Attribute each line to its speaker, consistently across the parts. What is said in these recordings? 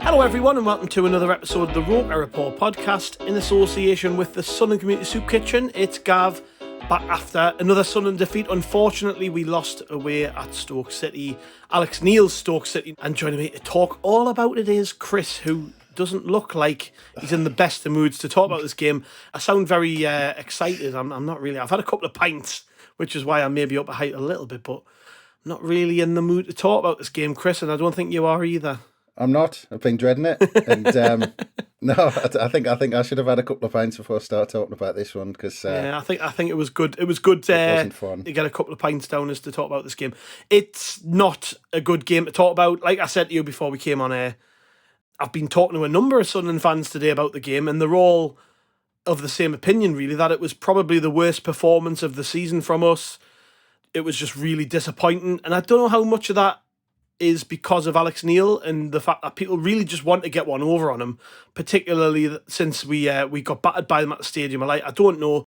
Speaker 1: Hello everyone and welcome to another episode of the Roker Report podcast in association with the Sunderland Community Soup Kitchen. It's Gav, back after another Sunderland defeat. Unfortunately, we lost away at Stoke City. Alex Neil's Stoke City. And joining me to talk all about it is Chris, who doesn't look like he's in the best of moods to talk about this game. I sound very excited. I'm not really. I've had a couple of pints, which is why I'm maybe up a height a little bit, but I'm not really in the mood to talk about this game, Chris, and I don't think you are either.
Speaker 2: I'm not. I've been dreading it, and no, I think I should have had a couple of pints before I start talking about this one because
Speaker 1: yeah, I think it was good. It was good.
Speaker 2: It wasn't fun
Speaker 1: to get a couple of pints down as to talk about this game. It's not a good game to talk about. Like I said to you before we came on air, I've been talking to a number of Sunderland fans today about the game, and they're all of the same opinion, really, that it was probably the worst performance of the season from us. It was just really disappointing, and I don't know how much of that is because of Alex Neil and the fact that people really just want to get one over on him, particularly since we got battered by them at the stadium. I don't know,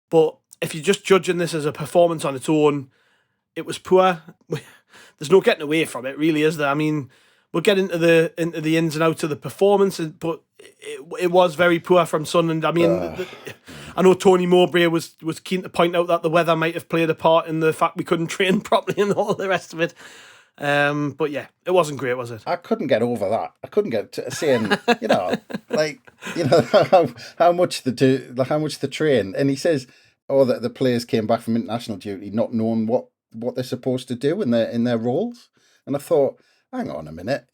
Speaker 1: but if you're just judging this as a performance on its own, it was poor. There's no getting away from it, really, is there? I mean, we'll get into the ins and outs of the performance, but it was very poor from Sunderland. I mean, I know Tony Mowbray was keen to point out that the weather might have played a part in the fact we couldn't train properly and all the rest of it. But yeah, it wasn't great, was it?
Speaker 2: I couldn't get over that. I couldn't get to saying, how much the train. And he says, that the players came back from international duty not knowing what they're supposed to do in their roles. And I thought, hang on a minute,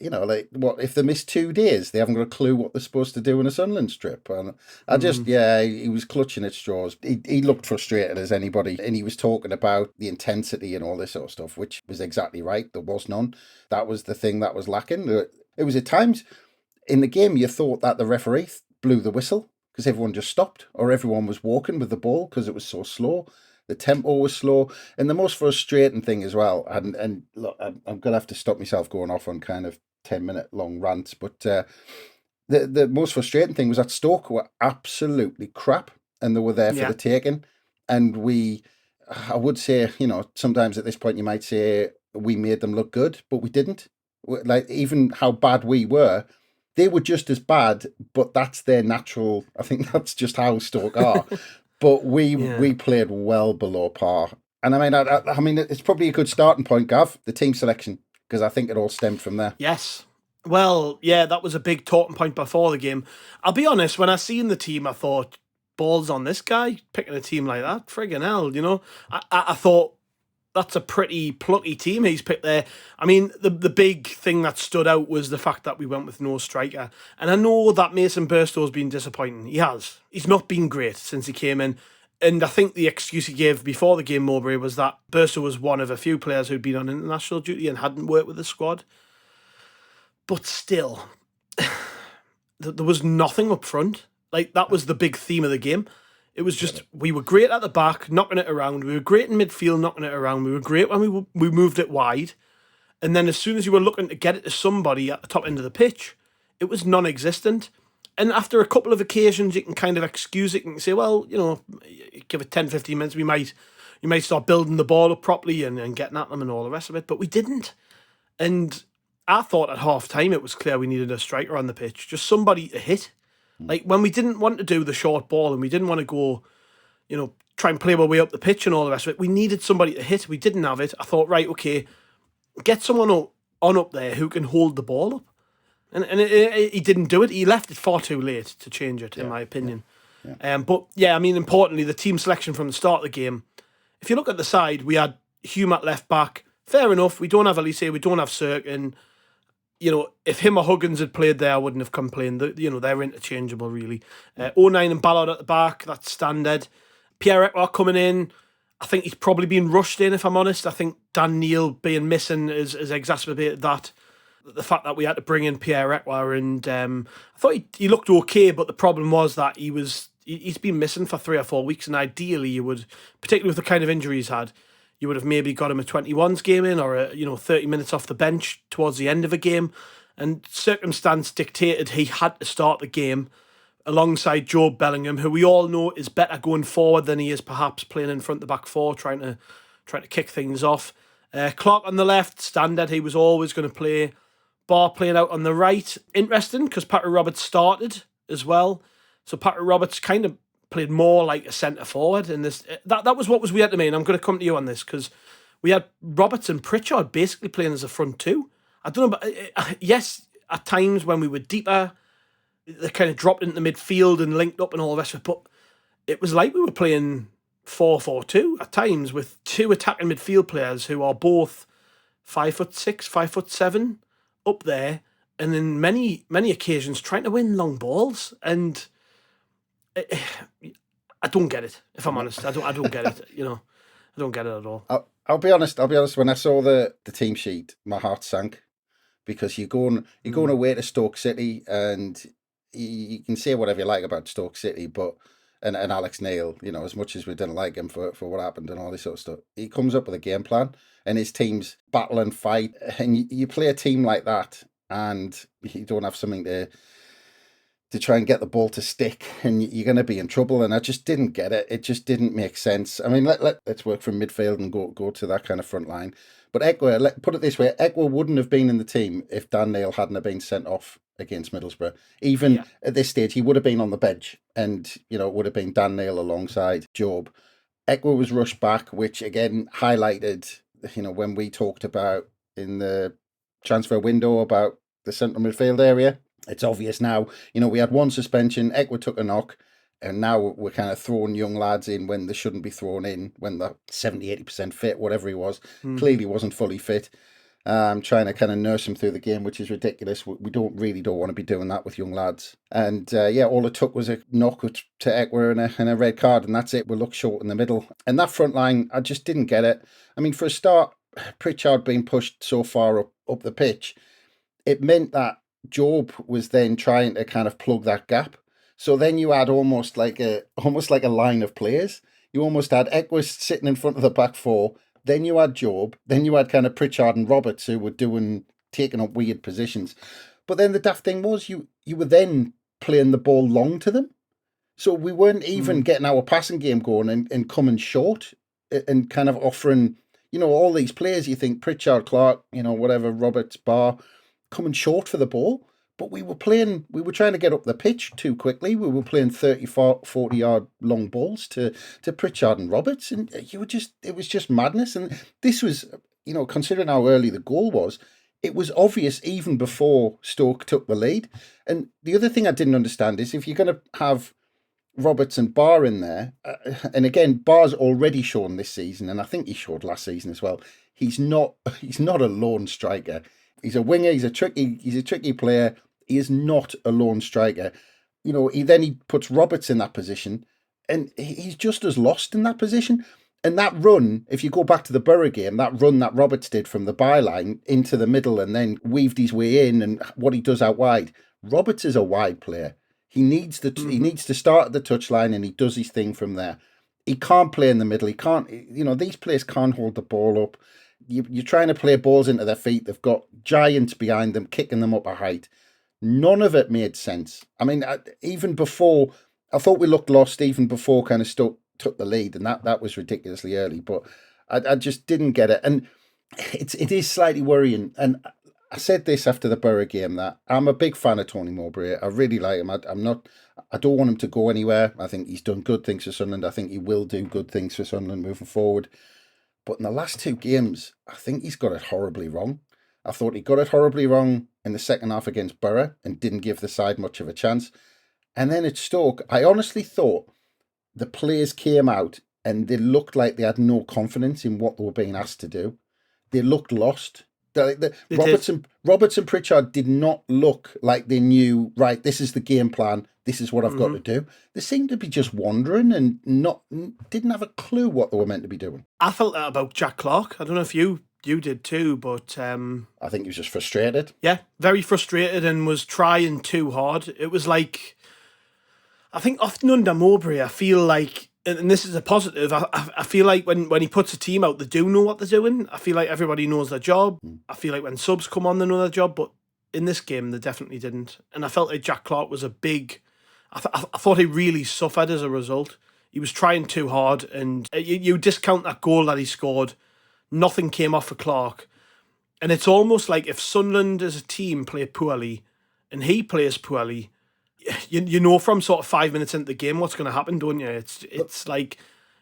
Speaker 2: what if they miss 2 days? They haven't got a clue what they're supposed to do in a Sunderland trip. And I just, he was clutching at straws. He looked frustrated as anybody, and he was talking about the intensity and all this sort of stuff, which was exactly right. There was none. That was the thing that was lacking. It was at times in the game you thought that the referee blew the whistle because everyone just stopped, or everyone was walking with the ball because it was so slow. The tempo was slow, and the most frustrating thing as well, and look, I'm going to have to stop myself going off on kind of 10-minute long rants, but the most frustrating thing was that Stoke were absolutely crap, and they were there for the taking, and I would say, sometimes at this point you might say we made them look good, but we didn't. Like, even how bad we were, they were just as bad, but that's their natural, I think that's just how Stoke are. But we played well below par. And I mean, it's probably a good starting point, Gav, the team selection, because I think it all stemmed from there.
Speaker 1: Yes. Well, yeah, that was a big talking point before the game. I'll be honest, when I seen the team, I thought, balls on this guy, picking a team like that, friggin' hell, I thought, that's a pretty plucky team he's picked there. I mean, the big thing that stood out was the fact that we went with no striker. And I know that Mason Burstow's been disappointing. He has. He's not been great since he came in. And I think the excuse he gave before the game, Mowbray, was that Burstow was one of a few players who'd been on international duty and hadn't worked with the squad. But still, there was nothing up front. Like, that was the big theme of the game. It was just, we were great at the back, knocking it around. We were great in midfield, knocking it around. We were great when we moved it wide. And then as soon as you were looking to get it to somebody at the top end of the pitch, it was non-existent. And after a couple of occasions, you can kind of excuse it and say, well, give it 10, 15 minutes, you might start building the ball up properly and getting at them and all the rest of it. But we didn't. And I thought at half-time it was clear we needed a striker on the pitch, just somebody to hit. Like, when we didn't want to do the short ball and we didn't want to go, try and play our way up the pitch and all the rest of it, we needed somebody to hit. We didn't have it. I thought, right, okay, get someone up there who can hold the ball up. And he didn't do it. He left it far too late to change it, in my opinion. Yeah. But, yeah, I mean, importantly, the team selection from the start of the game, if you look at the side, we had Hume at left back. Fair enough. We don't have Elise, we don't have Cirque, and if him or Huggins had played there, I wouldn't have complained. They're interchangeable, really. 09 and Ballard at the back, that's standard. Pierre Ekwah coming in, I think he's probably been rushed in, if I'm honest. I think Dan Neil being missing has exacerbated that. The fact that we had to bring in Pierre Ekwah, and I thought he looked okay, but the problem was that he's been missing for 3 or 4 weeks, and ideally you would, particularly with the kind of injury he's had, you would have maybe got him a 21s game in, or 30 minutes off the bench towards the end of a game. And circumstance dictated he had to start the game alongside Jude Bellingham, who we all know is better going forward than he is perhaps playing in front of the back four, trying to trying to kick things off. Clark on the left, standard. He was always going to play. Barr playing out on the right. Interesting, because Patrick Roberts started as well. So Patrick Roberts kind of played more like a centre forward in this. That was what was weird to me, and I'm going to come to you on this, because we had Roberts and Pritchard basically playing as a front two. I don't know, but yes, at times when we were deeper, they kind of dropped into midfield and linked up and all the rest of it, but it was like we were playing 4-4-2 at times with two attacking midfield players who are both 5'6", 5'7", up there, and in many occasions trying to win long balls. And I don't get it, if I'm honest. I don't get it. I don't get it at all.
Speaker 2: I'll be honest. When I saw the team sheet, my heart sank, because you're going away to Stoke City, and you can say whatever you like about Stoke City, but and Alex Neil, as much as we didn't like him for what happened and all this sort of stuff, he comes up with a game plan, and his teams battle and fight, and you play a team like that, and you don't have something to try and get the ball to stick, and you're going to be in trouble. And I just didn't get it. It just didn't make sense. I mean, let's work from midfield and go to that kind of front line. But Ekwah, put it this way, Ekwah wouldn't have been in the team if Dan Neil hadn't have been sent off against Middlesbrough. Even at this stage, he would have been on the bench, and it would have been Dan Neil alongside Jobe. Ekwah was rushed back, which again highlighted, when we talked about in the transfer window about the central midfield area. It's obvious now. We had one suspension, Ekwah took a knock, and now we're kind of throwing young lads in when they shouldn't be thrown in, when they're 70-80% fit, whatever he was. Clearly wasn't fully fit. Trying to kind of nurse him through the game, which is ridiculous. We don't want to be doing that with young lads. And all it took was a knock to Ekwah and a red card, and that's it. We look short in the middle. And that front line, I just didn't get it. I mean, for a start, Pritchard being pushed so far up the pitch, it meant that Jobe was then trying to kind of plug that gap. So then you had almost like a line of players. You almost had Ekwah sitting in front of the back four. Then you had Jobe. Then you had kind of Pritchard and Roberts, who were taking up weird positions. But then the daft thing was you were then playing the ball long to them. So we weren't even getting our passing game going and coming short and kind of offering, all these players. You think Pritchard, Clark, whatever, Roberts, Barr, coming short for the ball. But we were trying to get up the pitch too quickly. We were playing 30, 40 yard long balls to Pritchard and Roberts, and it was just madness. And this was, considering how early the goal was, it was obvious even before Stoke took the lead. And the other thing I didn't understand is, if you're going to have Roberts and Barr in there, and again, Barr's already shown this season, and I think he showed last season as well, he's not a lone striker. He's a winger. He's a tricky player. He is not a lone striker. He puts Roberts in that position, and he's just as lost in that position. And that run, if you go back to the Borough game, that run that Roberts did from the byline into the middle and then weaved his way in, and what he does out wide, Roberts is a wide player. He needs to start at the touchline, and he does his thing from there. He can't play in the middle. He can't. These players can't hold the ball up. You're trying to play balls into their feet. They've got giants behind them, kicking them up a height. None of it made sense. I mean, even before, I thought we looked lost even before kind of Stoke took the lead, and that was ridiculously early. But I just didn't get it, and it is slightly worrying. And I said this after the Borough game, that I'm a big fan of Tony Mowbray. I really like him. I don't want him to go anywhere. I think he's done good things for Sunderland. I think he will do good things for Sunderland moving forward. But in the last two games, I think he's got it horribly wrong. I thought he got it horribly wrong in the second half against Borough and didn't give the side much of a chance. And then at Stoke, I honestly thought the players came out and they looked like they had no confidence in what they were being asked to do. They looked lost. Roberts and Pritchard did not look like they knew, right, this is the game plan, this is what I've got to do. They seemed to be just wandering and didn't have a clue what they were meant to be doing.
Speaker 1: I felt that about Jack Clark. I don't know if you did too, but
Speaker 2: I think he was just frustrated.
Speaker 1: Yeah, very frustrated and was trying too hard. It was like, I think often under Mowbray, I feel like, and this is a positive, I feel like when he puts a team out, they do know what they're doing. I feel like everybody knows their job. I feel like when subs come on, they know their job, but in this game, they definitely didn't. And I felt like Jack Clark was a big, I thought he really suffered as a result. he was trying too hard, and you discount that goal that he scored, nothing came off for Clark. And it's almost like if Sunderland as a team play poorly and he plays poorly, you know from sort of 5 minutes into the game what's going to happen, don't you? It's like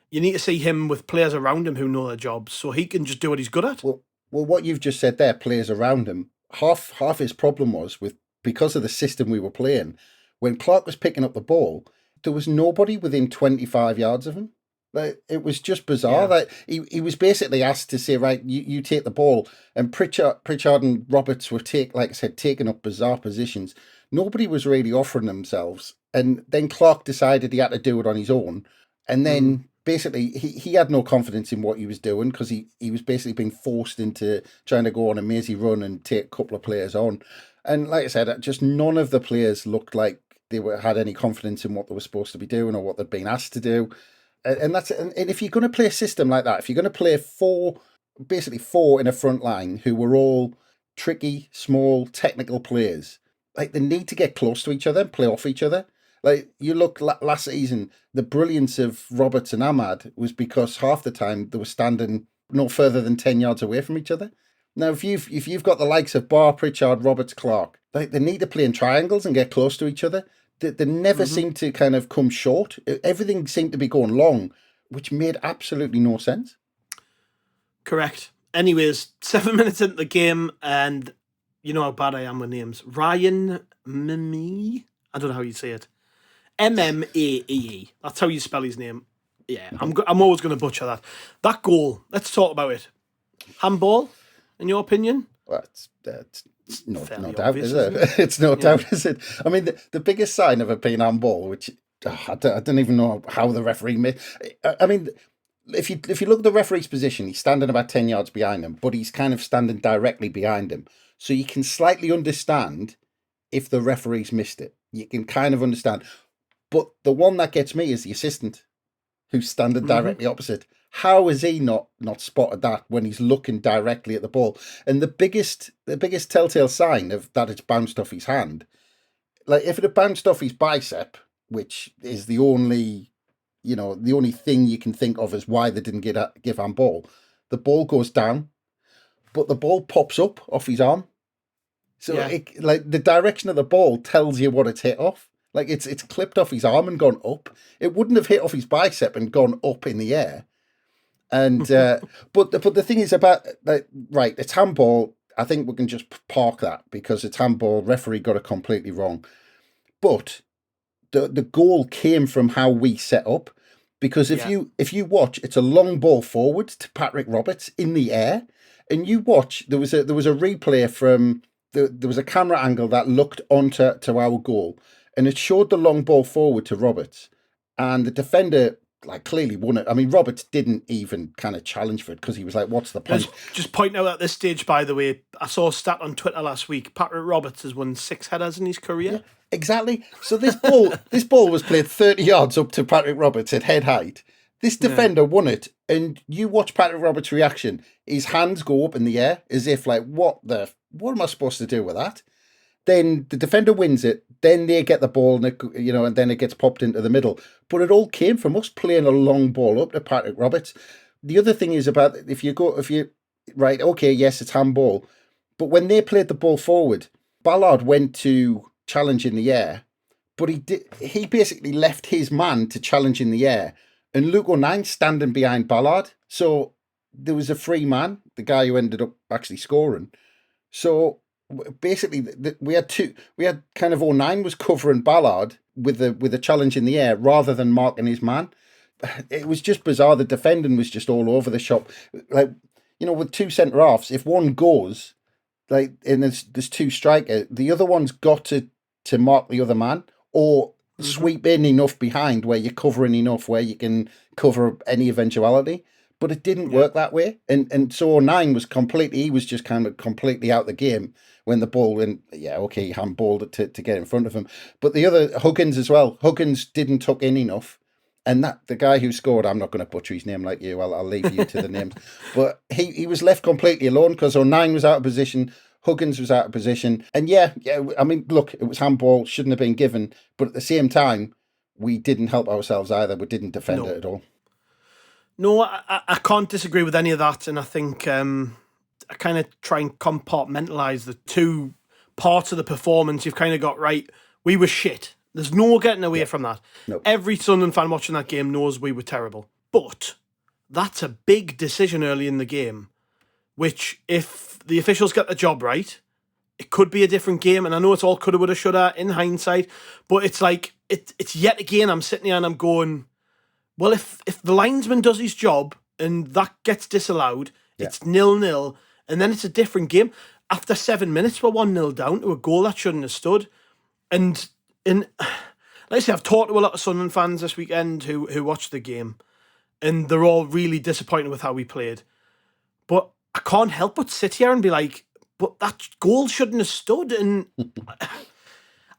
Speaker 1: you need to see him with players around him who know their jobs so he can just do what he's good at.
Speaker 2: Well, what you've just said there, players around him, half his problem was because of the system we were playing, when Clark was picking up the ball, there was nobody within 25 yards of him. Like, it was just bizarre.
Speaker 1: Yeah.
Speaker 2: Like he was basically asked to say, right, you take the ball, and Pritchard and Roberts were taking up bizarre positions. Nobody was really offering themselves, and then Clark decided he had to do it on his own, and then basically he had no confidence in what he was doing because he was basically being forced into trying to go on a mazy run and take a couple of players on, and like I said, just none of the players looked like they had any confidence in what they were supposed to be doing or what they'd been asked to do. And if you're going to play a system like that, if you're going to play four in a front line who were all tricky, small, technical players, like they need to get close to each other and play off each other. Like you look last season, the brilliance of Roberts and Ahmad was because half the time they were standing no further than 10 yards away from each other. Now, if you've got the likes of Barr, Pritchard, Roberts, Clark, like they need to play in triangles and get close to each other. They never seem to kind of come short. Everything seemed to be going long, which made absolutely no sense.
Speaker 1: Correct. Anyways, 7 minutes into the game, and you know how bad I am with names. Ryan Mimi? I don't know how you say it. Mmaae. That's how you spell his name. Yeah, I'm always going to butcher that. That goal, let's talk about it. Handball, in your opinion?
Speaker 2: Well, it's no doubt,
Speaker 1: obvious,
Speaker 2: is it? It's no doubt, is it? I mean, the biggest sign of it being handball, which I don't even know how the referee made. I mean, if you look at the referee's position, he's standing about 10 yards behind him, but he's kind of standing directly behind him. So you can slightly understand if the referee's missed it. You can kind of understand. But the one that gets me is the assistant, who's standing directly opposite. How has he not spotted that when he's looking directly at the ball? And the biggest telltale sign of that it's bounced off his hand, like if it had bounced off his bicep, which is the only thing you can think of as why they didn't give handball, the ball goes down, but the ball pops up off his arm. So the direction of the ball tells you what it's hit off. Like it's clipped off his arm and gone up. It wouldn't have hit off his bicep and gone up in the air. And but the thing is about right, it's handball. I think we can just park that because it's handball. Referee got it completely wrong. But the goal came from how we set up, because if you watch, it's a long ball forward to Patrick Roberts in the air, and you watch there was a replay from there was a camera angle that looked onto our goal, and it showed the long ball forward to Roberts, and the defender clearly won it. I mean, Roberts didn't even kind of challenge for it because he was like, what's the point?
Speaker 1: Just pointing out at this stage, by the way, I saw a stat on Twitter last week. Patrick Roberts has won 6 headers in his career.
Speaker 2: Yeah, exactly. So this ball was played 30 yards up to Patrick Roberts at head height. This defender won it, and you watch Patrick Roberts' reaction. His hands go up in the air as if what am I supposed to do with that? Then the defender wins it. Then they get the ball, and then it gets popped into the middle. But it all came from us playing a long ball up to Patrick Roberts. The other thing is about yes, it's handball, but when they played the ball forward, Ballard went to challenge in the air, but he basically left his man to challenge in the air, and Luke O'Nien standing behind Ballard. So there was a free man, the guy who ended up actually scoring. So basically, we had kind of O'Nien was covering Ballard with a challenge in the air rather than marking his man. It was just bizarre. The defending was just all over the shop. With 2 centre halves, if one goes, and there's 2 strikers, the other one's got to mark the other man or sweep in enough behind where you're covering enough where you can cover any eventuality. But it didn't work that way. And so O'Nien was just kind of completely out the game when the ball, he handballed it to get in front of him. But the other, Huggins as well, Huggins didn't tuck in enough. And that the guy who scored, I'm not going to butcher his name like you, I'll leave you to the names. But he was left completely alone because O'Nien was out of position, Huggins was out of position. And I mean, look, it was handball, shouldn't have been given. But at the same time, we didn't help ourselves either. We didn't defend it at all.
Speaker 1: No, I can't disagree with any of that. And I think I kind of try and compartmentalise the two parts of the performance. You've kind of got right. We were shit. There's no getting away from that.
Speaker 2: Nope.
Speaker 1: Every Sunderland fan watching that game knows we were terrible. But that's a big decision early in the game, which if the officials get the job right, it could be a different game. And I know it's all coulda, woulda, shoulda in hindsight, but it's like, it's yet again, I'm sitting here and I'm going, well, if the linesman does his job and that gets disallowed, it's 0-0, and then it's a different game. After 7 minutes, we're 1-0 down to a goal that shouldn't have stood. And like I say, I've talked to a lot of Sunderland fans this weekend who watched the game, and they're all really disappointed with how we played. But I can't help but sit here and be like, but that goal shouldn't have stood. And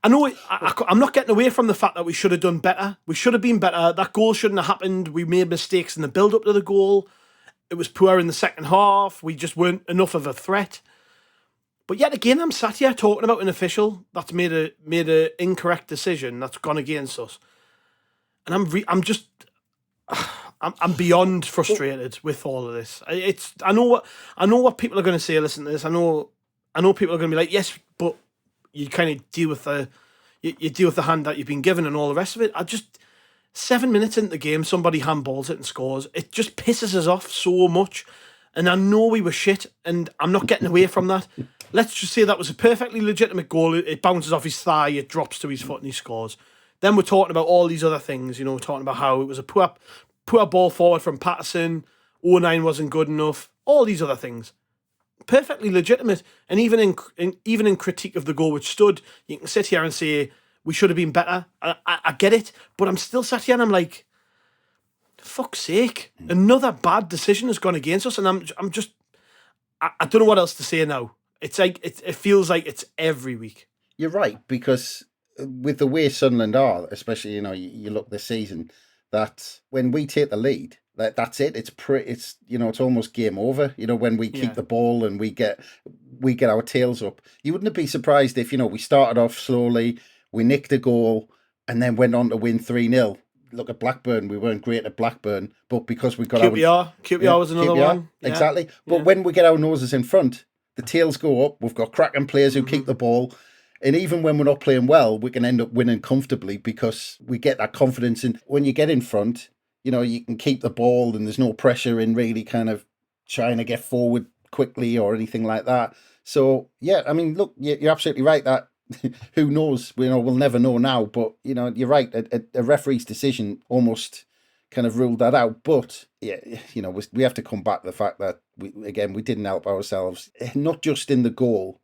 Speaker 1: I know I'm not getting away from the fact that we should have done better. We should have been better. That goal shouldn't have happened. We made mistakes in the build-up to the goal. It was poor in the second half. We just weren't enough of a threat. But yet again, I'm sat here talking about an official that's made a incorrect decision that's gone against us, and I'm beyond frustrated with all of this. I know what people are going to say. Listen to this. I know people are going to be like, yes, but you kind of deal with you deal with the hand that you've been given and all the rest of it. 7 minutes into the game, somebody handballs it and scores. It just pisses us off so much. And I know we were shit, and I'm not getting away from that. Let's just say that was a perfectly legitimate goal. It bounces off his thigh, it drops to his foot, and he scores. Then we're talking about all these other things, talking about how it was a poor ball forward from Patterson, 0-9 wasn't good enough, all these other things. Perfectly legitimate. And even in critique of the goal which stood, you can sit here and say, we should have been better. I get it, but I'm still sat here and I'm like, fuck's sake, another bad decision has gone against us, and I'm just, I don't know what else to say now. It's like, it feels like it's every week. You're
Speaker 2: right, because with the way Sunderland are, especially, you look this season, that when we take the lead, that's it. It's almost game over. When we keep the ball and we get our tails up. You wouldn't be surprised if, we started off slowly, we nicked a goal, and then went on to win 3-0. Look at Blackburn. We weren't great at Blackburn, but because we got
Speaker 1: QPR was another one.
Speaker 2: Yeah. Exactly. But when we get our noses in front, the tails go up. We've got cracking players who keep the ball. And even when we're not playing well, we can end up winning comfortably because we get that confidence. And when you get in front, you can keep the ball and there's no pressure in really kind of trying to get forward quickly or anything like that. So, yeah, I mean, look, you're absolutely right that who knows? We'll never know now. But, you're right. A referee's decision almost kind of ruled that out. But, yeah, we have to come back to the fact that, we didn't help ourselves, not just in the goal,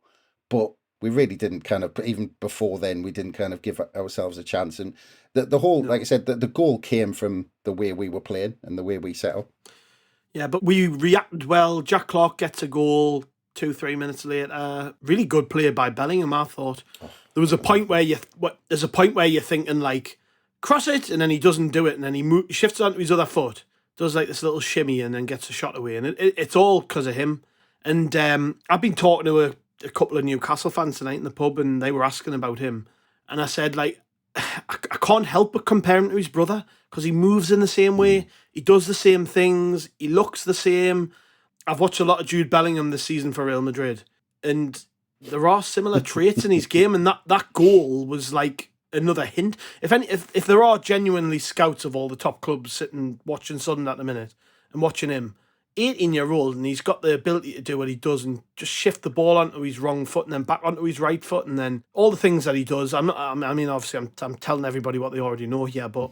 Speaker 2: but we really didn't kind of, even before then, we didn't kind of give ourselves a chance. And the whole, like I said, the goal came from the way we were playing and the way we set up.
Speaker 1: Yeah, but we reacted well. Jack Clark gets a goal 2-3 minutes later. Really good play by Bellingham, I thought. There was a point where you're thinking like, cross it, and then he doesn't do it, and then he shifts onto his other foot, does like this little shimmy, and then gets a shot away. And it's all because of him. And I've been talking to a couple of Newcastle fans tonight in the pub, and they were asking about him. And I said, like, I can't help but compare him to his brother because he moves in the same way. He does the same things. He looks the same. I've watched a lot of Jude Bellingham this season for Real Madrid, and there are similar traits in his game. And that goal was like another hint. If there are genuinely scouts of all the top clubs sitting watching Sunderland at the minute and watching him, 18-year-old, and he's got the ability to do what he does and just shift the ball onto his wrong foot and then back onto his right foot, and then all the things that he does. Obviously, I'm telling everybody what they already know here, but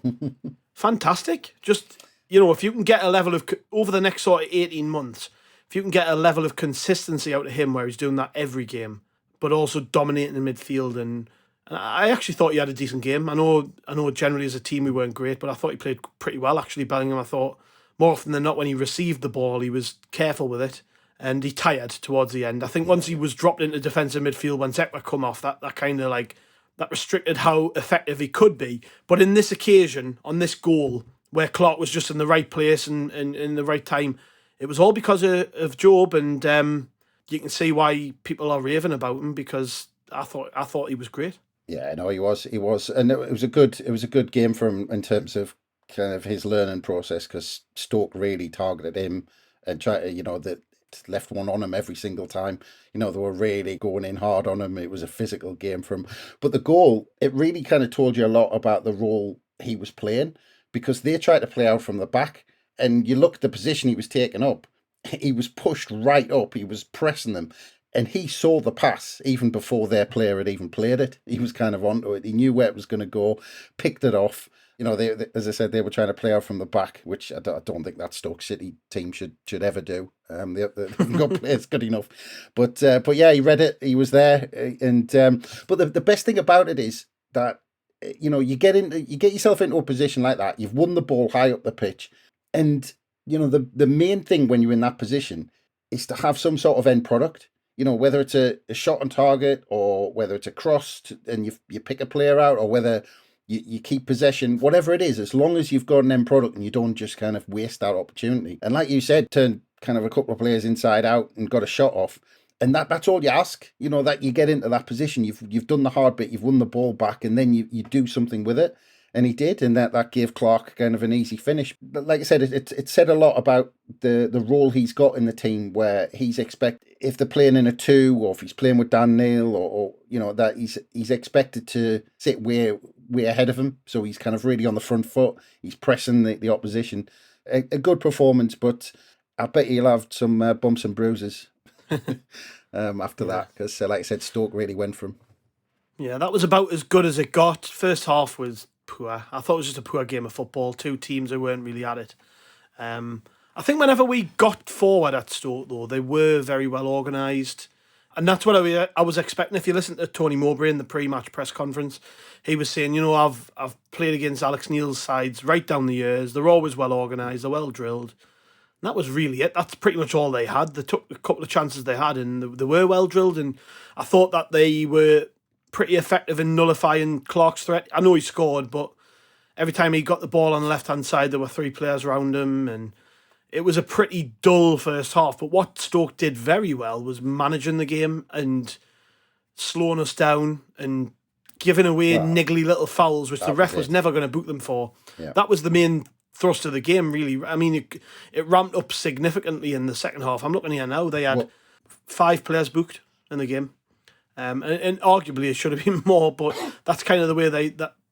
Speaker 1: fantastic. Just, if you can get a level of, over the next sort of 18 months, if you can get a level of consistency out of him where he's doing that every game, but also dominating in midfield, and I actually thought he had a decent game. I know generally as a team we weren't great, but I thought he played pretty well, actually, Bellingham. I thought more often than not, when he received the ball, he was careful with it, and he tired towards the end. I think once he was dropped into defensive midfield, when Ekwah come off, that kind of like, that restricted how effective he could be. But in this occasion, on this goal, where Clark was just in the right place and in the right time, it was all because of Jobe, and you can see why people are raving about him, because I thought he was great.
Speaker 2: Yeah, no, he was, and it was a good game for him in terms of kind of his learning process, because Stoke really targeted him and tried to, that left one on him every single time. They were really going in hard on him. It was a physical game for him. But the goal, it really kind of told you a lot about the role he was playing, because they tried to play out from the back, and you look at the position he was taking up. He was pushed right up. He was pressing them. And he saw the pass even before their player had even played it. He was kind of onto it. He knew where it was going to go, picked it off. They, as I said, they were trying to play out from the back, which I don't think that Stoke City team should ever do. They've got players good enough, but yeah, he read it. He was there, and but the best thing about it is that you get yourself into a position like that. You've won the ball high up the pitch, and the main thing when you're in that position is to have some sort of end product. Whether it's a shot on target, or whether it's a cross and you pick a player out, or whether you keep possession, whatever it is, as long as you've got an end product and you don't just kind of waste that opportunity. And like you said, turn kind of a couple of players inside out and got a shot off. And that's all you ask, that you get into that position. You've done the hard bit, you've won the ball back, and then you do something with it. And he did, and that gave Clark kind of an easy finish. But like I said, it said a lot about the role he's got in the team, where he's if they're playing in a 2, or if he's playing with Dan Neil, or that he's expected to sit way ahead of him. So he's kind of really on the front foot. He's pressing the opposition. A good performance, but I bet he'll have some bumps and bruises after that, because like I said, Stoke really went for him.
Speaker 1: Yeah, that was about as good as it got. First half was poor. I thought it was just a poor game of football. Two teams who weren't really at it. I think whenever we got forward at Stoke, though, they were very well organised. And that's what I was expecting. If you listen to Tony Mowbray in the pre-match press conference, he was saying, I've played against Alex Neil's sides right down the years. They're always well organised. They're well drilled. And that was really it. That's pretty much all they had. They took a couple of chances they had, and they were well drilled. And I thought that they were pretty effective in nullifying Clark's threat. I know he scored, but every time he got the ball on the left-hand side, there were 3 players around him, and it was a pretty dull first half. But what Stoke did very well was managing the game and slowing us down and giving away niggly little fouls, which the ref was never going to boot them for. Yeah. That was the main thrust of the game, really. I mean, it ramped up significantly in the second half. I'm looking here now. They had 5 players booked in the game. And arguably it should have been more, but that's kind of the way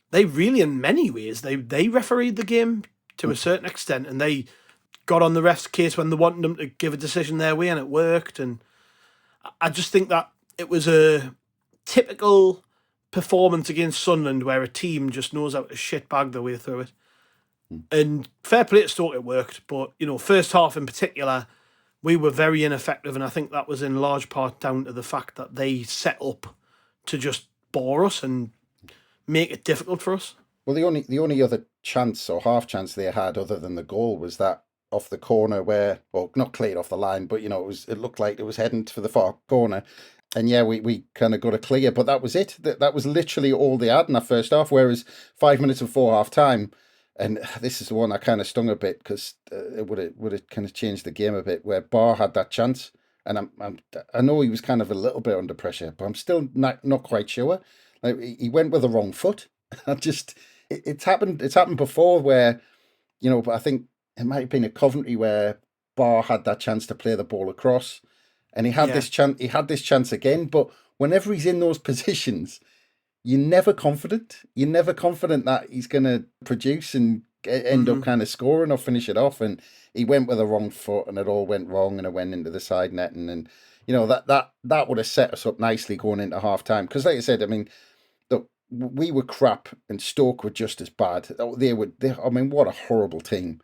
Speaker 1: they really, in many ways, they refereed the game to a certain extent, and they got on the ref's case when they wanted them to give a decision their way, and it worked. And I just think that it was a typical performance against Sunderland, where a team just knows how to shitbag their way through it. And fair play to Stoke, it worked. But, first half in particular, we were very ineffective, and I think that was in large part down to the fact that they set up to just bore us and make it difficult for us.
Speaker 2: Well, the only other chance or half chance they had other than the goal was that off the corner where, well, not cleared off the line, but it looked like it was heading for the far corner. And yeah, we kind of got a clear, but that was it. That was literally all they had in that first half, whereas 5 minutes before half time, and this is the one that kind of stung a bit, because it would have kind of changed the game a bit, where Barr had that chance, and I know he was kind of a little bit under pressure, but I'm still not quite sure. Like, he went with the wrong foot. It's happened before, where but I think it might have been at Coventry where Barr had that chance to play the ball across, and he had this chance. He had this chance again, but whenever he's in those positions, you're never confident. You're never confident that he's going to produce and end up kind of scoring or finish it off. And he went with the wrong foot, and it all went wrong, and it went into the side netting. And that would have set us up nicely going into half time. Because, like I said, I mean, look, we were crap, and Stoke were just as bad. I mean, what a horrible team.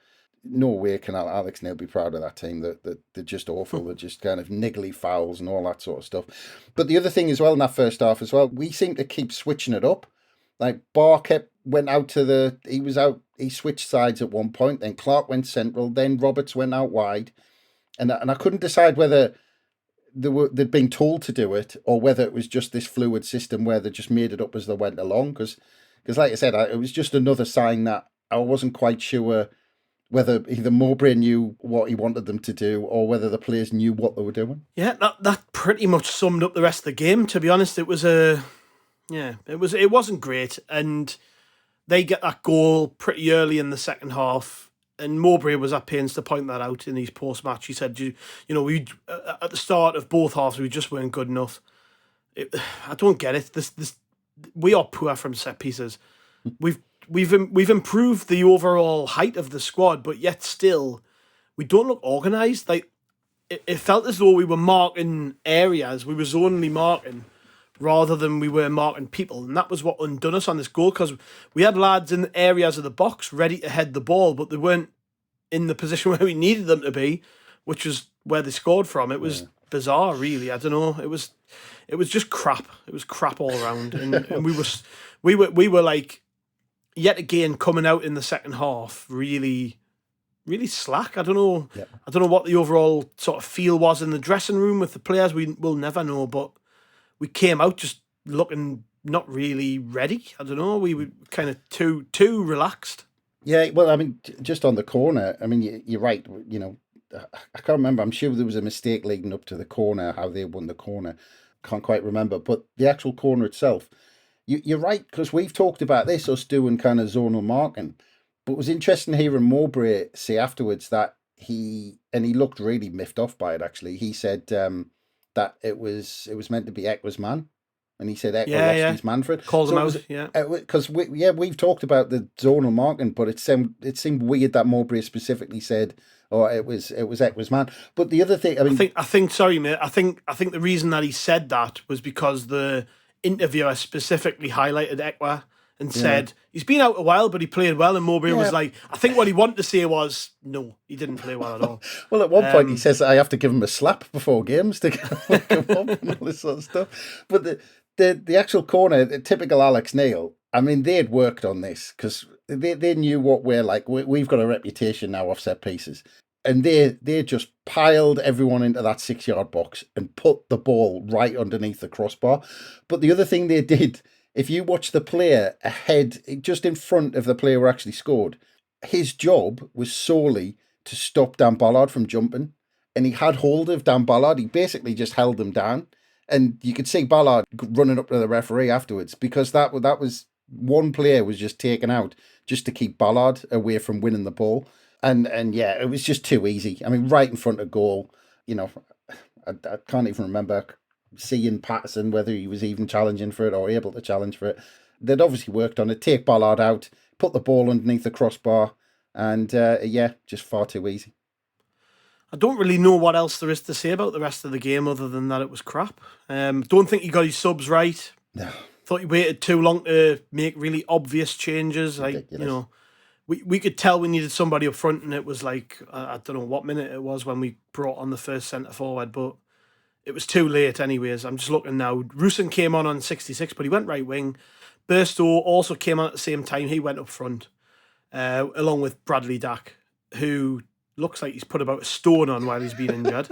Speaker 2: No way can Alex Neil be proud of that team. They're just awful. They're just kind of niggly fouls and all that sort of stuff. But the other thing as well in that first half as well, we seem to keep switching it up. Like, Barr went out he switched sides at one point, then Clark went central, then Roberts went out wide. And I couldn't decide whether they'd been told to do it, or whether it was just this fluid system where they just made it up as they went along. Because like I said, it was just another sign that I wasn't quite sure whether either Mowbray knew what he wanted them to do, or whether the players knew what they were doing.
Speaker 1: Yeah, that pretty much summed up the rest of the game, to be honest. It was a Yeah, it wasn't great, and they get that goal pretty early in the second half. And Mowbray was at pains to point that out in his post-match. He said, we at the start of both halves we just weren't good enough. I don't get it. This we are poor from set pieces. We've improved the overall height of the squad, but yet still we don't look organised. Like it felt as though we were marking areas, we were zonally marking, rather than we were marking people. And that was what undone us on this goal, because we had lads in areas of the box ready to head the ball, but they weren't in the position where we needed them to be, which was where they scored from. It was bizarre, really. I don't know. It was just crap. It was crap all around. And we were like, yet again, coming out in the second half, really, really slack. I don't know.
Speaker 2: Yep.
Speaker 1: I don't know what the overall sort of feel was in the dressing room with the players. We'll never know, but we came out just looking not really ready. I don't know. We were kind of too relaxed.
Speaker 2: Yeah, well, I mean, just on the corner, I mean, you're right. You know, I can't remember. I'm sure there was a mistake leading up to the corner, how they won the corner. Can't quite remember. But the actual corner itself, you're right, because we've talked about this, us doing kind of zonal marking. But it was interesting hearing Mowbray say afterwards that he looked really miffed off by it, actually. He said that it was meant to be Ekwah's man. And he said Ekwah lost his man for it.
Speaker 1: Calls him out, yeah.
Speaker 2: Because we've talked about the zonal marking, but it seemed weird that Mowbray specifically said, "Oh, it was Ekwah's man." But the other thing,
Speaker 1: I think, sorry, mate. I think the reason that he said that was because the interviewer specifically highlighted Ekwah and said he's been out a while, but he played well. And Mowbray was like, I think what he wanted to say was, no, he didn't play well at all.
Speaker 2: Well, at one point he says I have to give him a slap before games to wake him up and all this sort of stuff. But the actual corner, the typical Alex Neil, I mean, they had worked on this because they knew what we're like. We've got a reputation now of set pieces. And they just piled everyone into that 6-yard box and put the ball right underneath the crossbar. But the other thing they did, if you watch the player ahead, just in front of the player who actually scored, his job was solely to stop Dan Ballard from jumping. And he had hold of Dan Ballard. He basically just held him down. And you could see Ballard running up to the referee afterwards, because that was one player was just taken out just to keep Ballard away from winning the ball. And yeah, it was just too easy. I mean, right in front of goal, you know, I can't even remember seeing Patterson, whether he was even challenging for it or able to challenge for it. They'd obviously worked on it, take Ballard out, put the ball underneath the crossbar, and just far too easy.
Speaker 1: I don't really know what else there is to say about the rest of the game other than that it was crap. Don't think he got his subs right.
Speaker 2: No.
Speaker 1: Thought he waited too long to make really obvious changes.
Speaker 2: Ridiculous.
Speaker 1: Like, you know, we could tell we needed somebody up front, and it was like, I don't know what minute it was when we brought on the first centre forward, but it was too late anyways. I'm just looking now. Rusin came on 66, but he went right wing. Burstow also came on at the same time. He went up front, along with Bradley Dack, who looks like he's put about a stone on while he's been injured.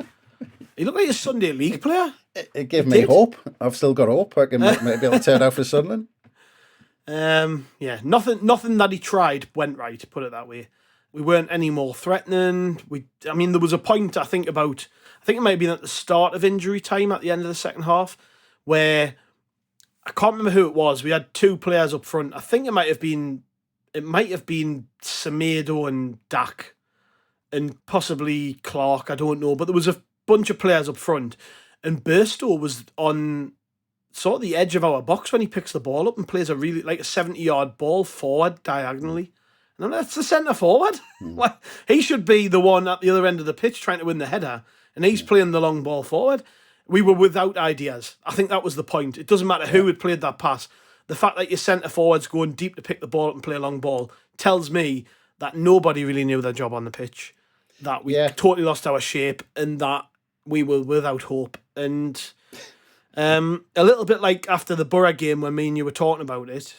Speaker 1: He looked like a Sunday League player.
Speaker 2: It gave me hope. I've still got hope. I can maybe able to turn out for Sunderland.
Speaker 1: Nothing that he tried went right, put it that way. We weren't any more threatening. There was a point, I think it might have been at the start of injury time at the end of the second half, where I can't remember who it was. We had two players up front. I think it might have been Semedo and Dack, and possibly Clark, I don't know. But there was a bunch of players up front, and Burstow was on sort of the edge of our box when he picks the ball up and plays a 70-yard ball forward diagonally. And that's the centre forward. He should be the one at the other end of the pitch trying to win the header, and he's playing the long ball forward. We were without ideas. I think that was the point. It doesn't matter who had played that pass. The fact that your centre forward's going deep to pick the ball up and play a long ball tells me that nobody really knew their job on the pitch, that we totally lost our shape, and that we were without hope. And a little bit like after the Borough game when me and you were talking about it,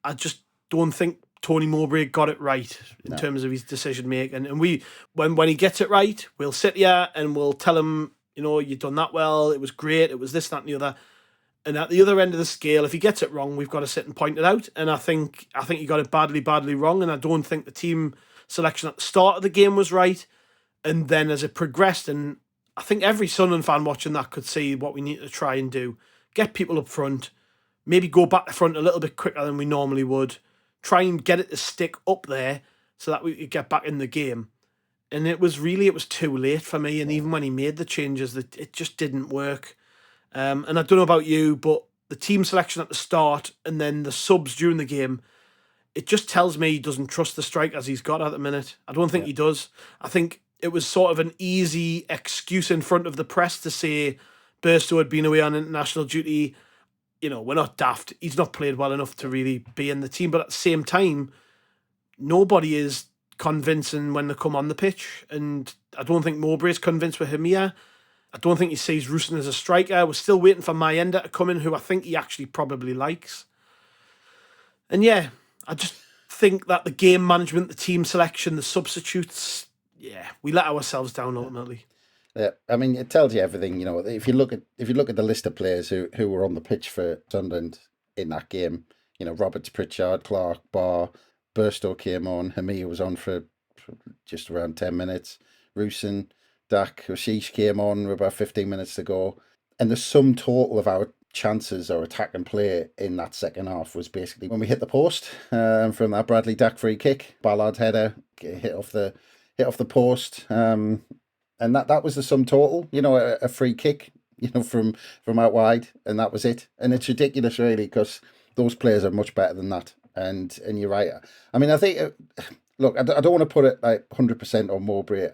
Speaker 1: I just don't think Tony Mowbray got it right in terms of his decision making. And we, when he gets it right, we'll sit here and we'll tell him, you know, you've done that well, it was great, it was this, that, and the other. And at the other end of the scale, if he gets it wrong, we've got to sit and point it out. And I think he got it badly wrong. And I don't think the team selection at the start of the game was right. And then as it progressed, and I think every Sunderland fan watching that could see what we need to try and do. Get people up front, maybe go back to front a little bit quicker than we normally would, try and get it to stick up there so that we could get back in the game. And it was too late for me. And even when he made the changes, it just didn't work. And I don't know about you, but the team selection at the start and then the subs during the game, it just tells me he doesn't trust the strikers he's got at the minute. I don't think he does. I think it was sort of an easy excuse in front of the press to say Burstow had been away on international duty. We're not daft. He's not played well enough to really be in the team. But at the same time, nobody is convincing when they come on the pitch. And I don't think Mowbray's convinced with him here. I don't think he sees Rusyn as a striker. We're still waiting for Mayenda to come in, who I think he actually probably likes. And yeah, I just think that the game management, the team selection, the substitutes, we let ourselves down ultimately.
Speaker 2: Yeah, I mean, it tells you everything. If you look at the list of players who were on the pitch for Sunderland in that game, Roberts, Pritchard, Clark, Barr, Burstow came on, Hamia was on for just around 10 minutes, Rusyn, Dak, Hashish came on with about 15 minutes to go, and the sum total of our chances or attack and play in that second half was basically when we hit the post from that Bradley Dak free kick, Ballard's header hit off the post. And that was the sum total, a free kick, from out wide, and that was it. And it's ridiculous, really, because those players are much better than that. And you're right. I mean, I think, look, I don't want to put it like 100% on Mowbray.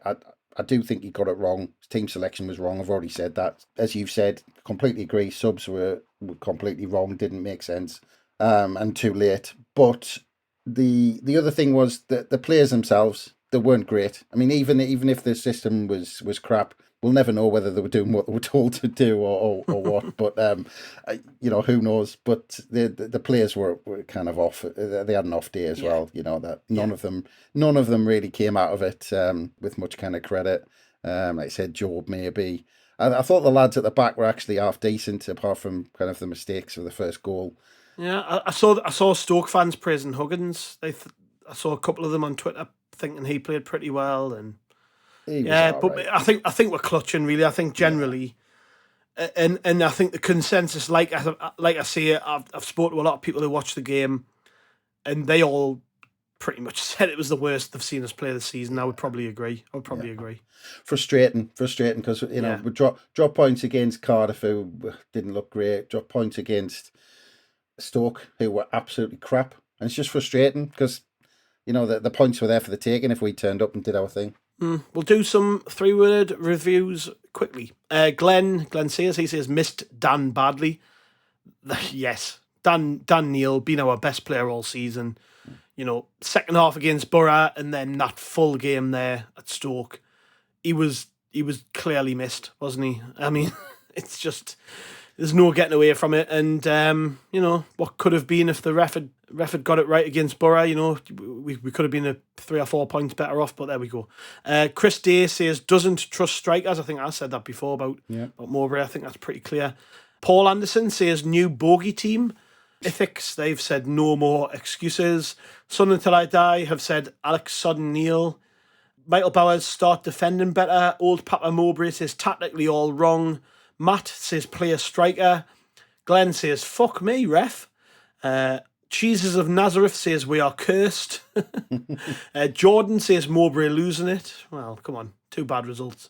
Speaker 2: I do think he got it wrong. His team selection was wrong. I've already said that. As you've said, completely agree. Subs were completely wrong. Didn't make sense, and too late. But the other thing was that the players themselves, they weren't great. I mean, even if the system was crap, we'll never know whether they were doing what they were told to do or what. But who knows? But the players were kind of off. They had an off day as well. That none of them really came out of it with much kind of credit. Like I said, Jobe maybe. I thought the lads at the back were actually half decent, apart from kind of the mistakes of the first goal.
Speaker 1: Yeah, I saw Stoke fans praising Huggins. I saw a couple of them on Twitter thinking he played pretty well, and but right. I think we're clutching really. I think generally, and I think the consensus, like I say, I've spoken to a lot of people who watched the game, and they all pretty much said it was the worst they've seen us play this season. I would probably agree. Agree.
Speaker 2: Frustrating because we drop points against Cardiff, who didn't look great. Drop points against Stoke, who were absolutely crap, and it's just frustrating because the points were there for the taking if we turned up and did our thing.
Speaker 1: We'll do some 3-word reviews quickly. Glenn says, he says, missed Dan badly. Yes, Dan Neil, been our best player all season. Second half against Borough and then that full game there at Stoke. He was clearly missed, wasn't he? I mean, it's just, there's no getting away from it. And, what could have been if the ref had got it right against Borough, we could have been 3 or 4 points better off, but there we go. Chris Day says, doesn't trust strikers. I think I said that before about Mowbray. I think that's pretty clear. Paul Anderson says, new bogey team. Ethics, they've said no more excuses. Sun Until I Die have said Alex Sodden Neil. Michael Bowers, start defending better. Old Papa Mowbray says tactically all wrong. Matt says play a striker. Glenn says fuck me, ref. Jesus of Nazareth says we are cursed. Jordan says Mowbray losing it. Well, come on, 2 bad results.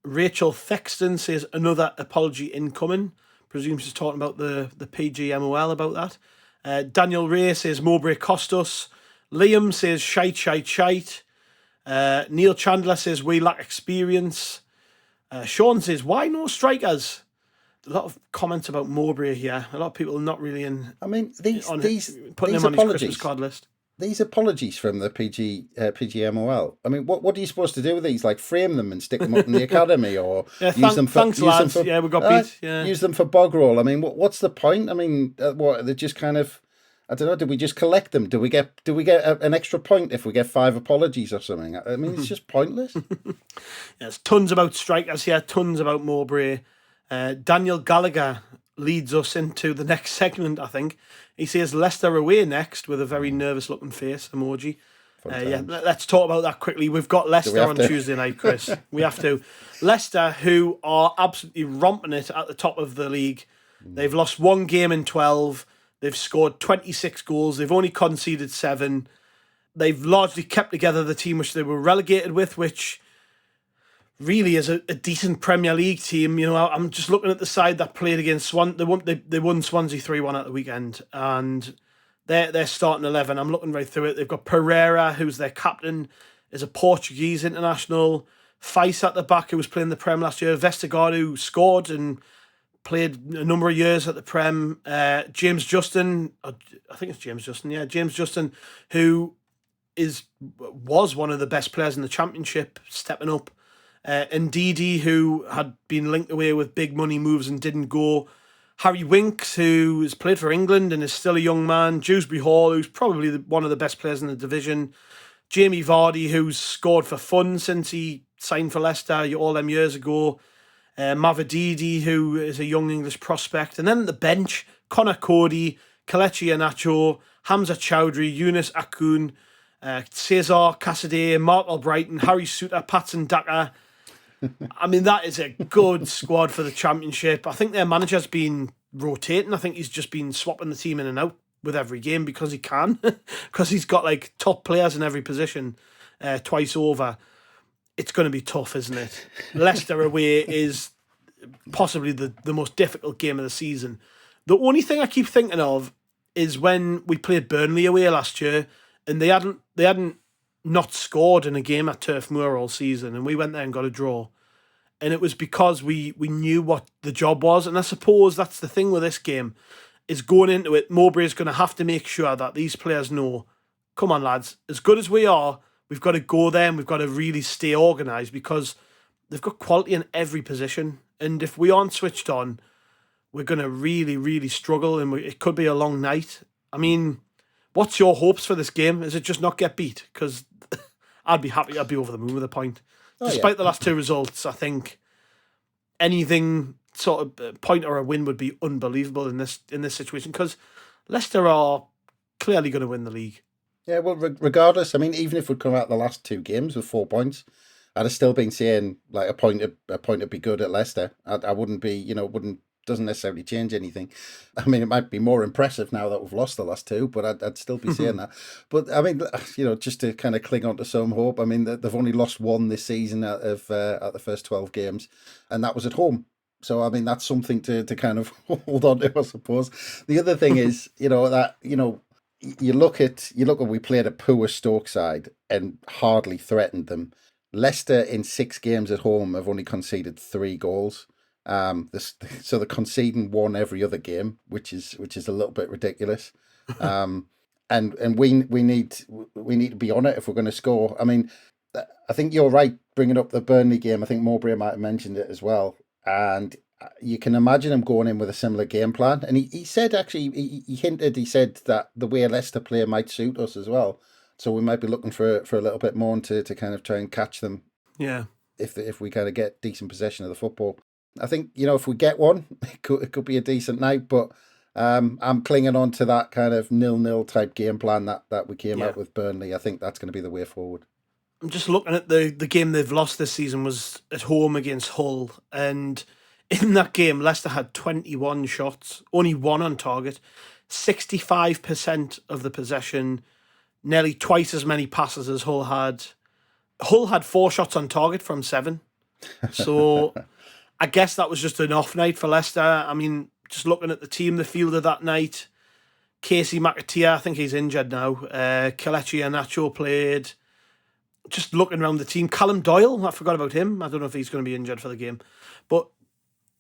Speaker 1: Rachel Thexton says another apology incoming. Presumes she's talking about the PGMOL about that. Daniel Ray says Mowbray cost us. Liam says shite. Neil Chandler says we lack experience. Sean says why no strikers? A lot of comments about Mowbray here. A lot of people not really in.
Speaker 2: I mean, these
Speaker 1: putting him on his Christmas card list.
Speaker 2: These apologies from the PGMOL. I mean, what are you supposed to do with these? Like frame them and stick them up in the academy, or use them for?
Speaker 1: Thanks, lads. We got beat. Yeah.
Speaker 2: Use them for bog roll. I mean, what's the point? I mean, what they're just kind of. I don't know. Do we just collect them? Do we get an extra point if we get 5 apologies or something? I mean, it's just pointless.
Speaker 1: There's tons about strikers here. Tons about Mowbray. Daniel Gallagher leads us into the next segment, I think. He says Leicester away next with a very nervous looking face emoji. Let's talk about that quickly. We've got Leicester on Tuesday night, Chris. We have to. Leicester, who are absolutely romping it at the top of the league. They've lost one game in 12. They've scored 26 goals. They've only conceded 7. They've largely kept together the team which they were relegated with, which really is a decent Premier League team. You know, I'm just looking at the side that played against Swan. They won Swansea 3-1 at the weekend, and they're starting 11. I'm looking right through it. They've got Pereira, who's their captain, is a Portuguese international. Feiss at the back, who was playing the Prem last year. Vestergaard, who scored and played a number of years at the Prem. James Justin, I think it's James Justin. Yeah, James Justin, who was one of the best players in the Championship, stepping up. Ndidi, who had been linked away with big money moves and didn't go. Harry Winks, who has played for England and is still a young man. Dewsbury Hall, who's probably one of the best players in the division. Jamie Vardy, who's scored for fun since he signed for Leicester all them years ago. Mavididi, who is a young English prospect. And then the bench, Connor Cody, Kelechi Iheanacho, Hamza Chowdhury, Yunus Akun, Cesar Cassidy, Mark Albrighton, Harry Suter, Patson Daka. I mean, that is a good squad for the Championship. I think their manager's been rotating. I think he's just been swapping the team in and out with every game because he can, because he's got like top players in every position twice over. It's going to be tough, isn't it? Leicester away is possibly the most difficult game of the season. The only thing I keep thinking of is when we played Burnley away last year, and they hadn't not scored in a game at Turf Moor all season, and we went there and got a draw. And it was because we knew what the job was. And I suppose that's the thing with this game, is going into it, Mowbray is going to have to make sure that these players know, come on lads, as good as we are, we've got to go there and we've got to really stay organised, because they've got quality in every position. And if we aren't switched on, we're going to really, really struggle, and it could be a long night. I mean, what's your hopes for this game? Is it just not get beat? Because I'd be happy. I'd be over the moon with a point. Despite the last 2 results, I think anything sort of point or a win would be unbelievable in this situation, because Leicester are clearly going to win the league.
Speaker 2: Yeah, well, regardless, I mean, even if we'd come out the last 2 games with 4 points, I'd have still been saying like a point would be good at Leicester. I wouldn't be, doesn't necessarily change anything. I mean, it might be more impressive now that we've lost the last 2, but I'd still be saying that. But I mean, just to kind of cling on to some hope, I mean, they've only lost 1 this season out of the first 12 games, and that was at home. So I mean, that's something to kind of hold on to, I suppose. The other thing is, you look at we played a poor Stoke side and hardly threatened them. Leicester in 6 games at home have only conceded 3 goals. So they're conceding 1 every other game, which is a little bit ridiculous. And we need to be on it if we're going to score. I mean, I think you're right bringing up the Burnley game. I think Mowbray might have mentioned it as well. And you can imagine him going in with a similar game plan. And he said, actually, he hinted that the way Leicester play might suit us as well. So we might be looking for a little bit more to kind of try and catch them.
Speaker 1: Yeah.
Speaker 2: If we kind of get decent possession of the football. I think, if we get one, it could be a decent night, but I'm clinging on to that kind of 0-0 type game plan that we came out with Burnley. I think that's going to be the way forward.
Speaker 1: I'm just looking at the game they've lost this season was at home against Hull, and in that game, Leicester had 21 shots, only 1 on target, 65% of the possession, nearly twice as many passes as Hull had. Hull had 4 shots on target from 7. So I guess that was just an off night for Leicester. I mean, just looking at the team, the fielder that night, Casey McAteer, I think he's injured now. Kelechi Iheanacho played. Just looking around the team, Callum Doyle, I forgot about him. I don't know if he's going to be injured for the game. But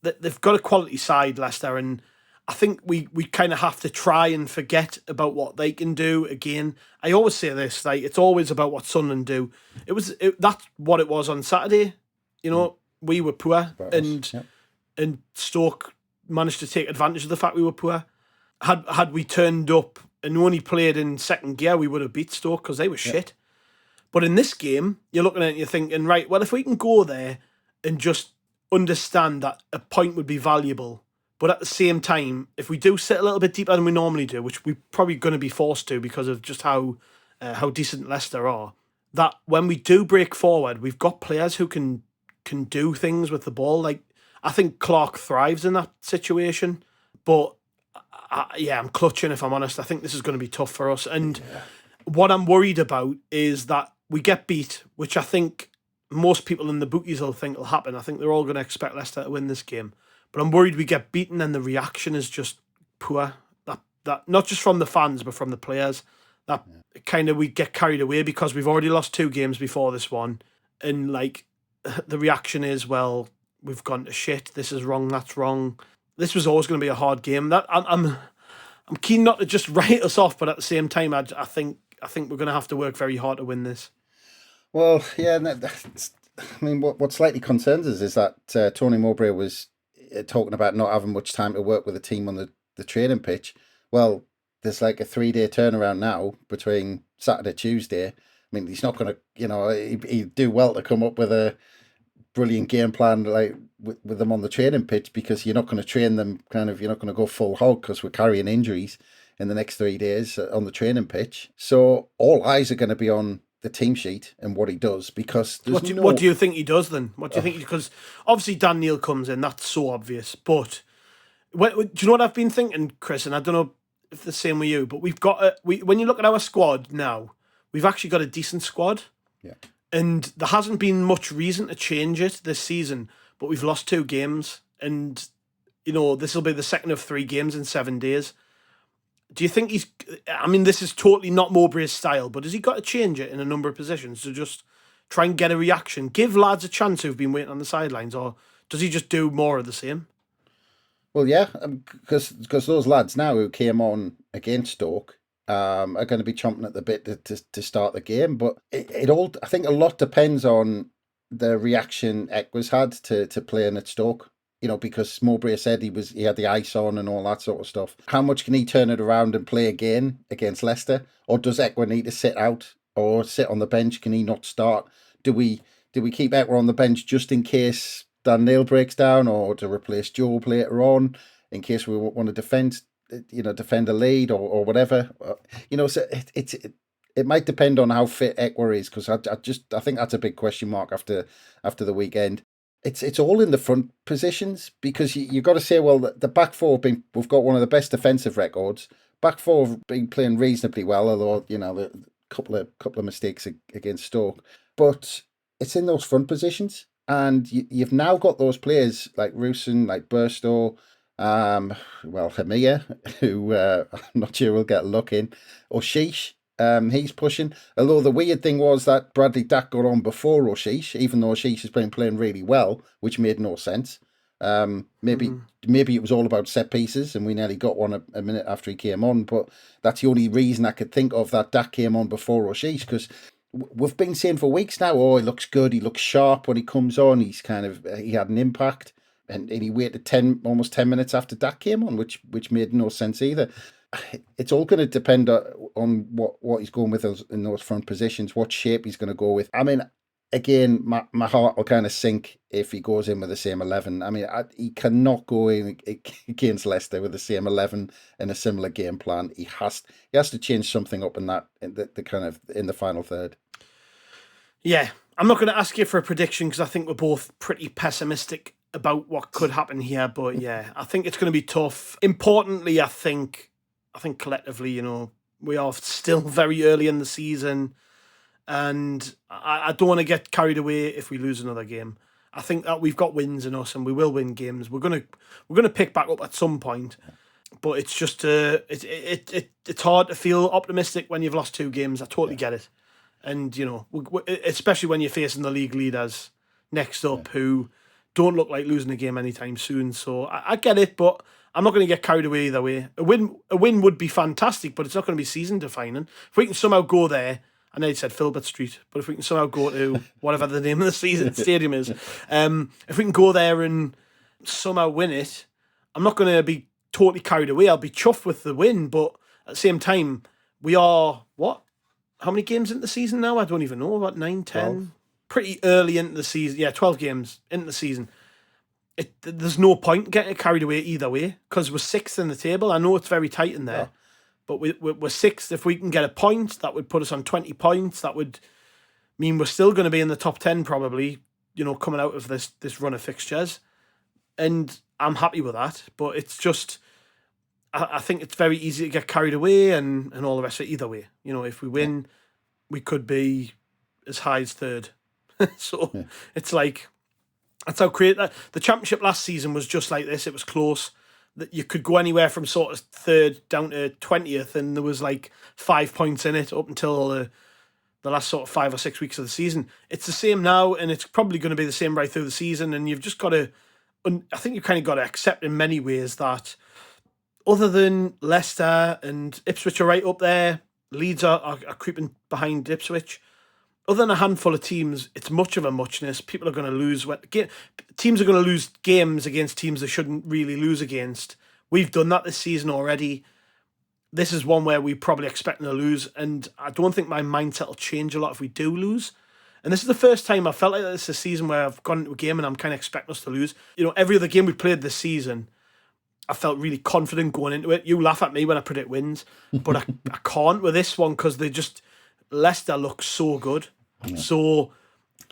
Speaker 1: they've got a quality side, Leicester, and I think we kind of have to try and forget about what they can do. Again, I always say this, like, it's always about what Sunderland do. That's what it was on Saturday. We were poor, and Stoke managed to take advantage of the fact we were poor. Had we turned up and only played in second gear, we would have beat Stoke because they were shit. But in this game, you're looking at it and you're thinking, right, well, if we can go there and just understand that a point would be valuable, but at the same time, if we do sit a little bit deeper than we normally do, which we're probably going to be forced to because of just how decent Leicester are, that when we do break forward, we've got players who can do things with the ball. Like, I think Clark thrives in that situation. But I'm clutching, if I'm honest. I think this is going to be tough for us. And what I'm worried about is that we get beat, which I think most people in the bookies will think will happen. I think they're all going to expect Leicester to win this game. But I'm worried we get beaten and the reaction is just poor. That not just from the fans, but from the players. That kind of we get carried away because we've already lost 2 games before this one. And like the reaction is, well, we've gone to shit. This is wrong. That's wrong. This was always going to be a hard game. That I'm keen not to just write us off, but at the same time, I think we're going to have to work very hard to win this.
Speaker 2: Well, yeah. I mean, what slightly concerns us is that Tony Mowbray was talking about not having much time to work with the team on the training pitch. Well, there's like a 3-day turnaround now between Saturday, Tuesday. I mean, he's not going to, he'd do well to come up with a brilliant game plan like with them on the training pitch, because you're not going to train them you're not going to go full hog because we're carrying injuries in the next 3 days on the training pitch. So all eyes are going to be on the team sheet and what he does, because
Speaker 1: what do you think he does then? What do you think? Because obviously Dan Neil comes in, that's so obvious. But do you know what I've been thinking, Chris? And I don't know if the same with you, but we've got when you look at our squad now, we've actually got a decent squad.
Speaker 2: Yeah.
Speaker 1: And there hasn't been much reason to change it this season, but we've lost 2 games, and this will be the second of 3 games in 7 days. Do you think this is totally not Mowbray's style, but has he got to change it in a number of positions to just try and get a reaction, give lads a chance who've been waiting on the sidelines, or does he just do more of the same?
Speaker 2: Well, yeah, because those lads now who came on against Stoke are going to be chomping at the bit to start the game. But I think a lot depends on the reaction Ekwah's had to playing at Stoke. Because Mowbray said he had the ice on and all that sort of stuff. How much can he turn it around and play again against Leicester? Or does Ekwah need to sit out or sit on the bench? Can he not start? Do we keep Ekwah on the bench just in case Dan Neil breaks down, or to replace Jobe later on in case we want to defend a lead or whatever? So it might depend on how fit Ekwah is, because I think that's a big question mark after the weekend. It's all in the front positions, because you've got to say, well, the back four we've got one of the best defensive records. Back four have been playing reasonably well, although a couple of mistakes against Stoke. But it's in those front positions, and you've now got those players like Rusin, like Burstow, Hamia, who I'm not sure will get a look in, or Sheesh. He's pushing. Although the weird thing was that Bradley Dack got on before Oshish, even though Oshish has been playing really well, which made no sense. Maybe it was all about set pieces, and we nearly got one a minute after he came on. But that's the only reason I could think of that Dack came on before Oshish, because we've been saying for weeks now, he looks good, he looks sharp when he comes on. He had an impact, and he waited almost 10 minutes after Dack came on, which made no sense either. It's all going to depend on what he's going with in those front positions, what shape he's going to go with. I mean, again, my heart will kind of sink if he goes in with the same 11. I mean, he cannot go in against Leicester with the same 11 in a similar game plan. He has to change something up in the final third.
Speaker 1: Yeah, I'm not going to ask you for a prediction, because I think we're both pretty pessimistic about what could happen here. But yeah, I think it's going to be tough. Importantly, I think collectively, we are still very early in the season, and I don't want to get carried away if we lose another game. I think that we've got wins in us, and we will win games. We're gonna pick back up at some point, but it's just it's hard to feel optimistic when you've lost 2 games. I totally get it, and especially when you're facing the league leaders next up who don't look like losing a game anytime soon. So I get it, but I'm not going to get carried away either way. A win would be fantastic, but it's not going to be season defining. If we can somehow go there, I know you said Filbert Street, but if we can somehow go to whatever the name of the stadium is, if we can go there and somehow win it, I'm not going to be totally carried away. I'll be chuffed with the win, but at the same time, we are, how many games into the season now? I don't even know, about 9, 10? 12. Pretty early into the season. Yeah, 12 games into the season. There's no point getting carried away either way, because we're 6th in the table. I know it's very tight in there, but we're 6th. If we can get a point, that would put us on 20 points. That would mean we're still going to be in the top 10 probably, coming out of this run of fixtures. And I'm happy with that. But it's just, I think it's very easy to get carried away and all the rest of it. Either way, if we win, we could be as high as third. So it's like, that's how great that the championship last season was. Just like this, it was close. That you could go anywhere from sort of third down to 20th, and there was like 5 points in it up until the last sort of 5 or 6 weeks of the season. It's the same now, and it's probably going to be the same right through the season. And you've just got to, I think you've kind of got to accept in many ways that other than Leicester and Ipswich are right up there, Leeds are creeping behind Ipswich. Other than a handful of teams, it's much of a muchness. People are going to lose. Teams are going to lose games against teams they shouldn't really lose against. We've done that this season already. This is one where we probably expect to lose, and I don't think my mindset will change a lot if we do lose. And this is the first time I felt like this is a season where I've gone into a game and I'm kind of expecting us to lose. Every other game we played this season, I felt really confident going into it. You laugh at me when I predict wins, but I can't with this one because Leicester looks so good. Yeah. So,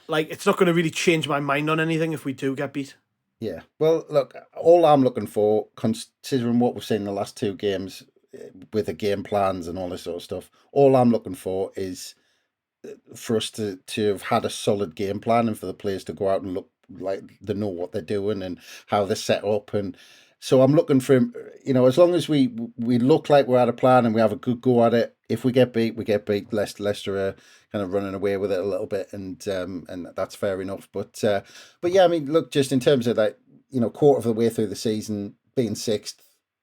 Speaker 1: it's not going to really change my mind on anything if we do get beat.
Speaker 2: Yeah. Well, look, all I'm looking for, considering what we've seen in the last 2 games with the game plans and all this sort of stuff, all I'm looking for is for us to have had a solid game plan and for the players to go out and look like they know what they're doing and how they're set up. And so I'm looking for him, as long as we look like we're at a plan and we have a good go at it. If we get beat, we get beat. Leicester are kind of running away with it a little bit, and that's fair enough. But yeah, I mean, look, just in terms of that, quarter of the way through the season, being 6th,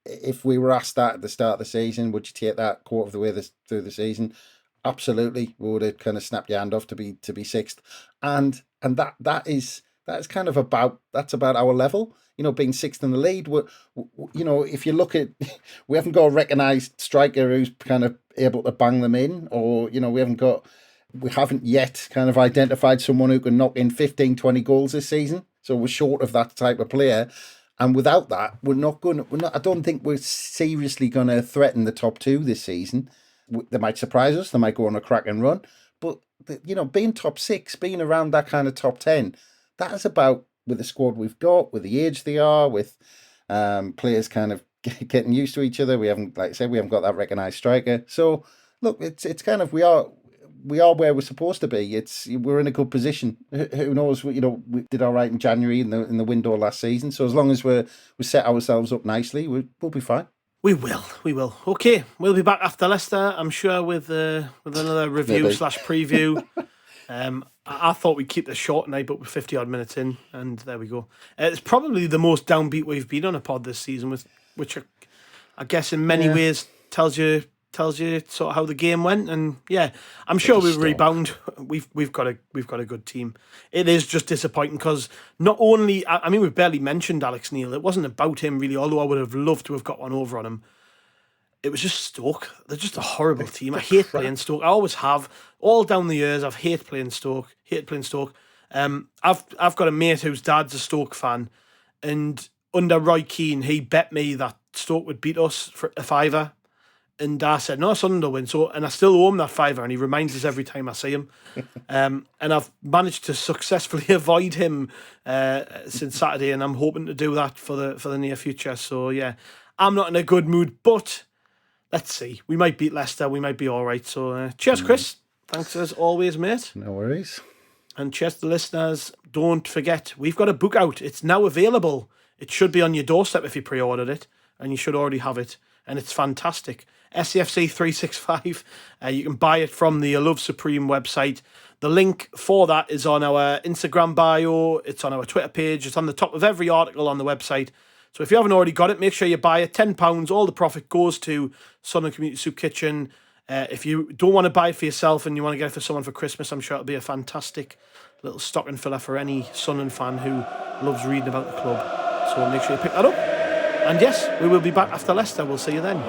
Speaker 2: if we were asked that at the start of the season, would you take that quarter of the way through the season? Absolutely, we would have kind of snapped your hand off to be 6th, and that's kind of about our level. Being 6th in the lead, if you look at, we haven't got a recognised striker who's kind of able to bang them in, or, we haven't yet kind of identified someone who can knock in 15, 20 goals this season. So we're short of that type of player. And without that, I don't think we're seriously going to threaten the top 2 this season. They might surprise us. They might go on a cracking run. But, being top 6, being around that kind of top 10, that is about, with the squad we've got, with the age they are, with players kind of getting used to each other. We haven't, like I said, we haven't got that recognised striker. So, look, it's kind of, we are where we're supposed to be. We're in a good position. Who knows? We did all right in January in the window last season. So as long as we set ourselves up nicely, we'll be fine.
Speaker 1: We will. Okay, we'll be back after Leicester, I'm sure, with another review / preview. I thought we'd keep this short tonight, but we're 50 odd minutes in, and there we go. It's probably the most downbeat we've been on a pod this season, which I guess in many ways tells you sort of how the game went. And yeah, I'm sure we'll rebound. We've got a good team. It is just disappointing because not only, I mean, we've barely mentioned Alex Neil. It wasn't about him really, although I would have loved to have got one over on him. It was just Stoke. They're just a horrible team. I hate playing Stoke. I always have. All down the years, I've hated playing Stoke. I've got a mate whose dad's a Stoke fan, and under Roy Keane, he bet me that Stoke would beat us for a fiver. And I said, no, Sunderland will win. So, and I still owe him that fiver, and he reminds us every time I see him. And I've managed to successfully avoid him since Saturday, and I'm hoping to do that for the near future. So yeah, I'm not in a good mood, but let's see. We might beat Leicester. We might be all right. So cheers, Chris. Thanks as always, mate.
Speaker 2: No worries.
Speaker 1: And cheers to the listeners. Don't forget, we've got a book out. It's now available. It should be on your doorstep if you pre-ordered it, and you should already have it. And it's fantastic. SAFC 365. You can buy it from the Love Supreme website. The link for that is on our Instagram bio. It's on our Twitter page. It's on the top of every article on the website. So if you haven't already got it, make sure you buy it. £10. All the profit goes to Sunderland Community Soup Kitchen. If you don't want to buy it for yourself and you want to get it for someone for Christmas, I'm sure it'll be a fantastic little stocking filler for any Sunderland fan who loves reading about the club. So make sure you pick that up. And yes, we will be back after Leicester. We'll see you then.